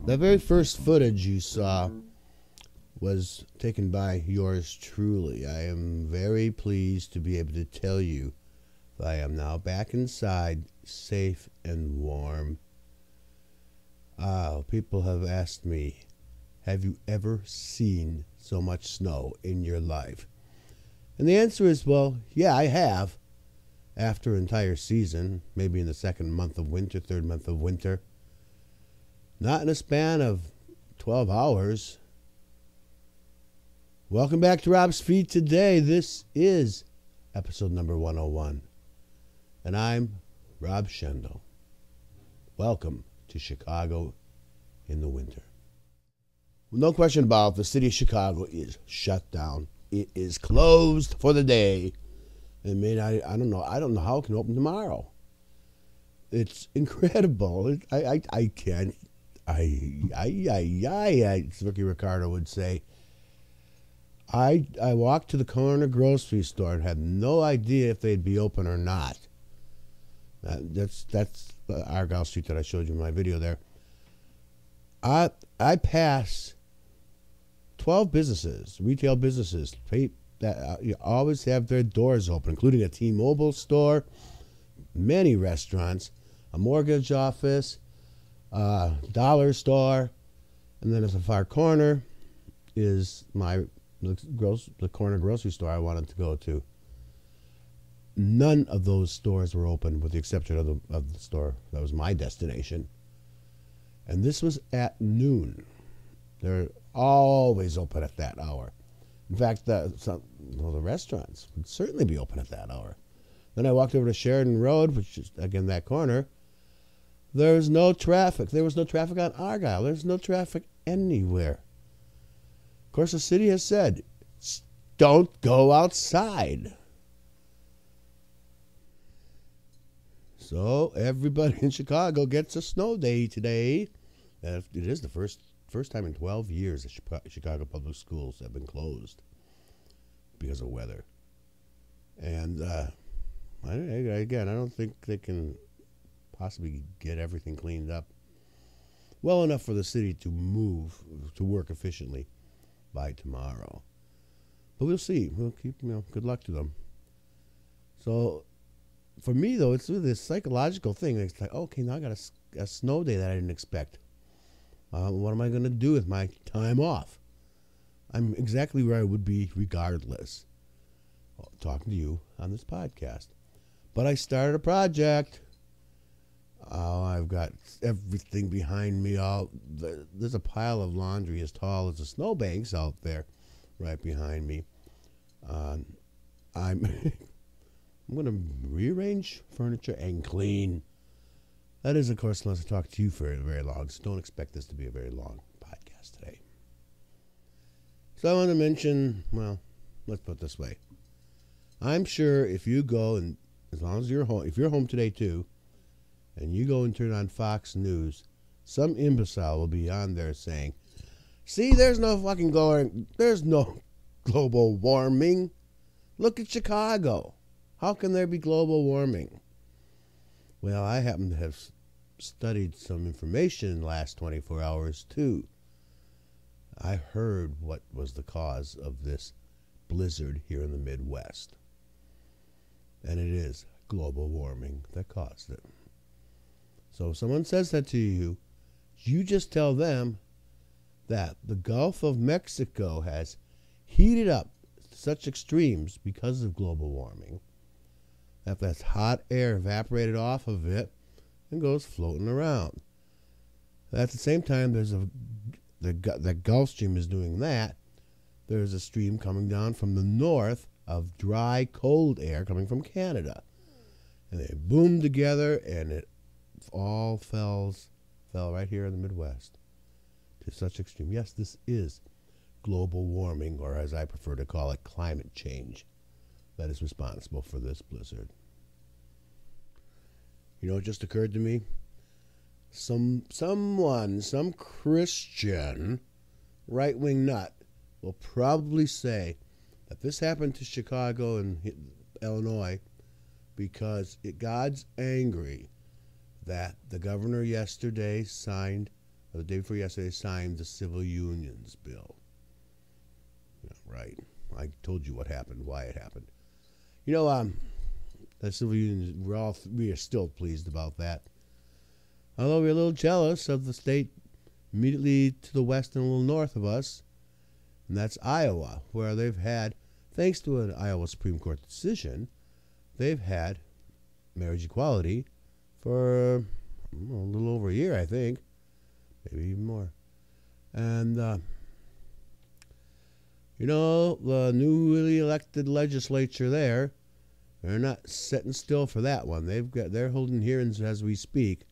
The very first footage you saw was taken by yours truly. I am very pleased to be able to tell you that I am now back inside, safe and warm. People have asked me, have you ever seen so much snow in your life? And the answer is, well, yeah, I have. After an entire season, maybe in the second month of winter, third month of winter. Not in a span of 12 hours. Welcome back to Rob's Feed today. This is episode number 101. And I'm Rob Schendel. Welcome to Chicago in the winter. No question about it, the city of Chicago is shut down. It is closed for the day. I mean, I don't know how it can open tomorrow. It's incredible. I can't. As Ricky Ricardo would say. I walked to the corner grocery store and had no idea if they'd be open or not. That's Argyle Street that I showed you in my video there. I pass 12 businesses, retail businesses, that you always have their doors open, including a T-Mobile store, many restaurants, a mortgage office, dollar store, and then at the far corner is the corner grocery store I wanted to go to. None of those stores were open, with the exception of the store that was my destination. And this was at noon. They're always open at that hour. In fact, the restaurants would certainly be open at that hour. Then I walked over to Sheridan Road, which is, again, that corner. There was no traffic. There was no traffic on Argyle. There's no traffic anywhere. Of course, the city has said, don't go outside. So everybody in Chicago gets a snow day today. It is the first time in 12 years that Chicago public schools have been closed because of weather. And again, I don't think they can possibly get everything cleaned up well enough for the city to move to work efficiently by tomorrow. But we'll see. We'll keep, good luck to them. So for me, though, it's really this psychological thing. It's like, okay, now I got a snow day that I didn't expect. What am I going to do with my time off? I'm exactly where I would be regardless. Talking to you on this podcast. But I started a project. I've got everything behind me. There's a pile of laundry as tall as the snowbanks out there right behind me. I'm going to rearrange furniture and clean. That is, of course, unless I talk to you for very long, so don't expect this to be a very long podcast today. So I want to mention, well, let's put it this way. I'm sure if you go, and as long as you're home, if you're home today too, and you go and turn on Fox News, some imbecile will be on there saying, see, there's no global warming. Look at Chicago. How can there be global warming? Well, I happen to have studied some information in the last 24 hours, too. I heard what was the cause of this blizzard here in the Midwest. And it is global warming that caused it. So if someone says that to you, you just tell them that the Gulf of Mexico has heated up to such extremes because of global warming that that's hot air evaporated off of it and goes floating around. At the same time, the Gulf Stream is doing that. There's a stream coming down from the north of dry, cold air coming from Canada. And they boomed together, and it all fell right here in the Midwest to such extreme. Yes, this is global warming, or as I prefer to call it, climate change, that is responsible for this blizzard. You know what just occurred to me? Some Christian right-wing nut will probably say that this happened to Chicago and Illinois because God's angry that the governor yesterday signed, or the day before yesterday, signed the civil unions bill. Yeah, right. I told you what happened, why it happened. You know, the civil unions, we are still pleased about that. Although we're a little jealous of the state immediately to the west and a little north of us, and that's Iowa, where they've had, thanks to an Iowa Supreme Court decision, they've had marriage equality for a little over a year, I think, maybe even more. And, you know, the newly elected legislature there, they're not sitting still for that one. They're holding hearings as we speak to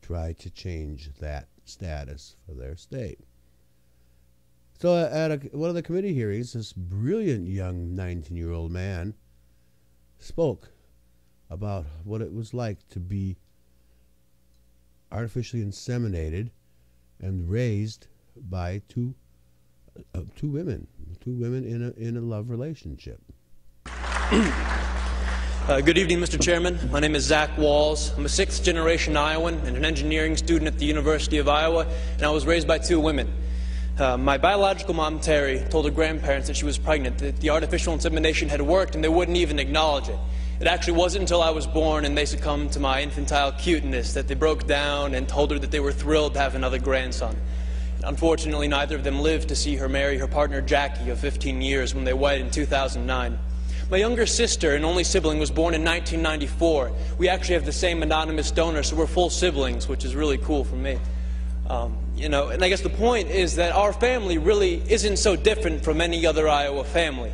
try to change that status for their state. So at one of the committee hearings, this brilliant young 19-year-old man spoke about what it was like to be artificially inseminated and raised by two women in a love relationship. Good evening, Mr. Chairman. My name is Zach Wahls. I'm a sixth-generation Iowan and an engineering student at the University of Iowa, and I was raised by two women. My biological mom, Terry, told her grandparents that she was pregnant, that the artificial insemination had worked, and they wouldn't even acknowledge it. It actually wasn't until I was born and they succumbed to my infantile cuteness that they broke down and told her that they were thrilled to have another grandson. Unfortunately, neither of them lived to see her marry her partner, Jackie, of 15 years when they wedded in 2009. My younger sister and only sibling was born in 1994. We actually have the same anonymous donor, so we're full siblings, which is really cool for me. You know, and I guess the point is that our family really isn't so different from any other Iowa family.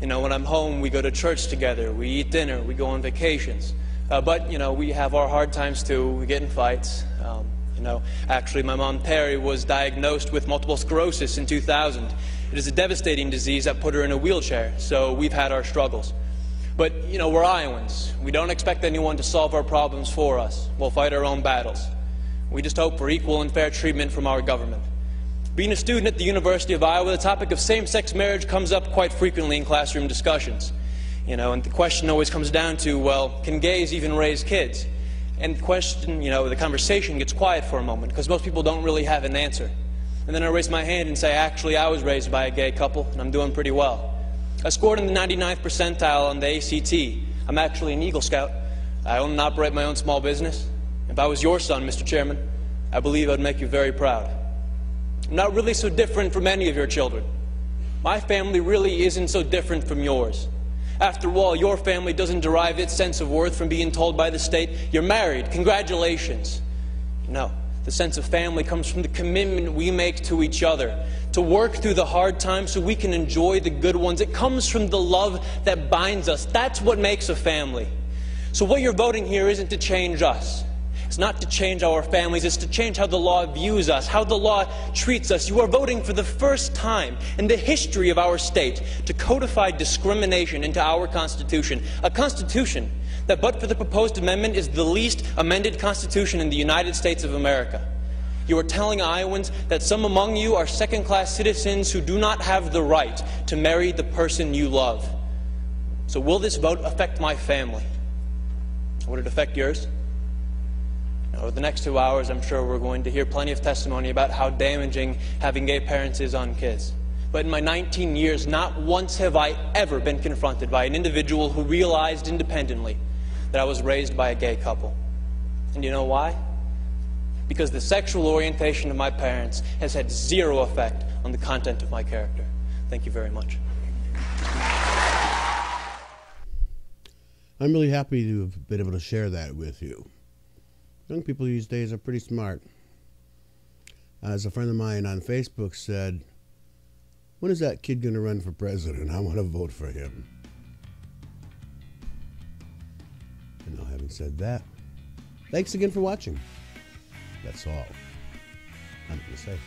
You know, when I'm home, we go to church together, we eat dinner, we go on vacations. But, you know, we have our hard times too, we get in fights. You know, actually, my mom, Terry, was diagnosed with multiple sclerosis in 2000. It is a devastating disease that put her in a wheelchair, so we've had our struggles. But, you know, we're Iowans. We don't expect anyone to solve our problems for us. We'll fight our own battles. We just hope for equal and fair treatment from our government. Being a student at the University of Iowa, the topic of same-sex marriage comes up quite frequently in classroom discussions. You know, and the question always comes down to, well, can gays even raise kids? And the question, you know, the conversation gets quiet for a moment because most people don't really have an answer. And then I raise my hand and say, actually, I was raised by a gay couple, and I'm doing pretty well. I scored in the 99th percentile on the ACT. I'm actually an Eagle Scout. I own and operate my own small business. If I was your son, Mr. Chairman, I believe I'd make you very proud. I'm not really so different from any of your children. My family really isn't so different from yours. After all, your family doesn't derive its sense of worth from being told by the state, you're married, congratulations. No, the sense of family comes from the commitment we make to each other, to work through the hard times so we can enjoy the good ones. It comes from the love that binds us. That's what makes a family. So what you're voting here isn't to change us. It's not to change our families, it's to change how the law views us, how the law treats us. You are voting for the first time in the history of our state to codify discrimination into our Constitution, a Constitution that, but for the proposed amendment, is the least amended Constitution in the United States of America. You are telling Iowans that some among you are second-class citizens who do not have the right to marry the person you love. So will this vote affect my family? Would it affect yours? Over the next 2 hours, I'm sure we're going to hear plenty of testimony about how damaging having gay parents is on kids. But in my 19 years, not once have I ever been confronted by an individual who realized independently that I was raised by a gay couple. And you know why? Because the sexual orientation of my parents has had zero effect on the content of my character. Thank you very much. I'm really happy to have been able to share that with you. Young people these days are pretty smart. As a friend of mine on Facebook said, when is that kid going to run for president? I want to vote for him. And now, having said that, thanks again for watching. That's all I'm going to say.